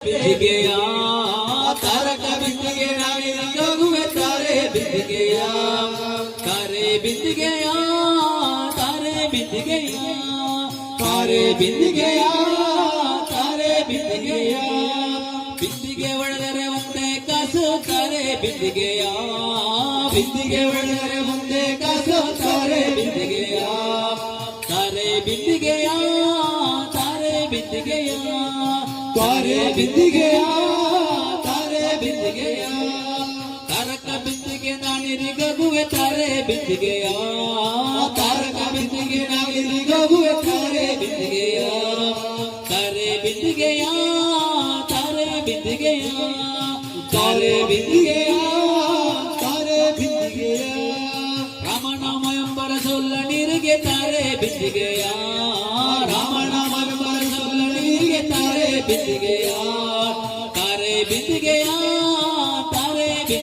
ಬಿದ್ದಿಗೆಯ ತಾರಕ ಬಿದ್ದಿಗೆ ನಾವಿರುವೆ ತಾರೆ ಬಿದ್ದಿಗೆಯ ತಾರೆ ಬಿದ್ದಿಗೆಯ ತಾರೆ ಬಿದ್ದಿಗೆಯ ತಾರೆ ಬಿದ್ದಿಗೆಯ ತಾರೆ ಬಿದ್ದಿಗೆಯ ಬಿದ್ದಿಗೆ ಒಡೆದರೆ ಒಂದೇ ಕಾಸು ತಾರೆ ಬಿದ್ದಿಗೆಯ ಬಿದ್ದಿಗೆ ಒಡೆದರೆ ಒಂದೇ ಕಾಸು ತಾರೆ ಬಿದ್ದಿಗೆಯ ತಾರೆ ಬಿದ್ದಿಗೆಯ ತಾರೆ ಬಿದ್ದಿಗೆಯ ತಾರೆ ಬಿದ್ದಿಗೆಯ ತಾರೆ ಬಿದ್ದಿಗೆಯ ತಾರಕ ಬಿದ್ದಿಗೆ ನಾನಿರಿಗುವೆ ತಾರೆ ಬಿದ್ದಿಗೆಯ ತಾರಕ ಬಿದ್ದಿಗೆ ನಾನಿರಿಗುವೆ ತಾರೆ ಬಿದ್ದಿಗೆಯ ತಾರೆ ಬಿದ್ದಿಗೆಯ ತಾರೆ ಬಿದ್ದಿಗೆಯ ತಾರೆ ಬಿದ್ದಿಗೆಯ ತಾರೆ ಬಿದ್ದಿಗೆಯ ರಾಮನಾಮ ಎಂಬರ ಸೊಲ್ಲ ನೀರಿಗೆ ತಾರೆ ಬಿದ್ದಿಗೆಯ ರಾಮನಾಮ ಎಂಬರ ಸೊಲ್ಲ ನೀರಿಗೆ ತಾರೆ ಬಿದ್ದಿಗೆಯ ತಾರೆ ಬಿದ್ದಿಗೆಯ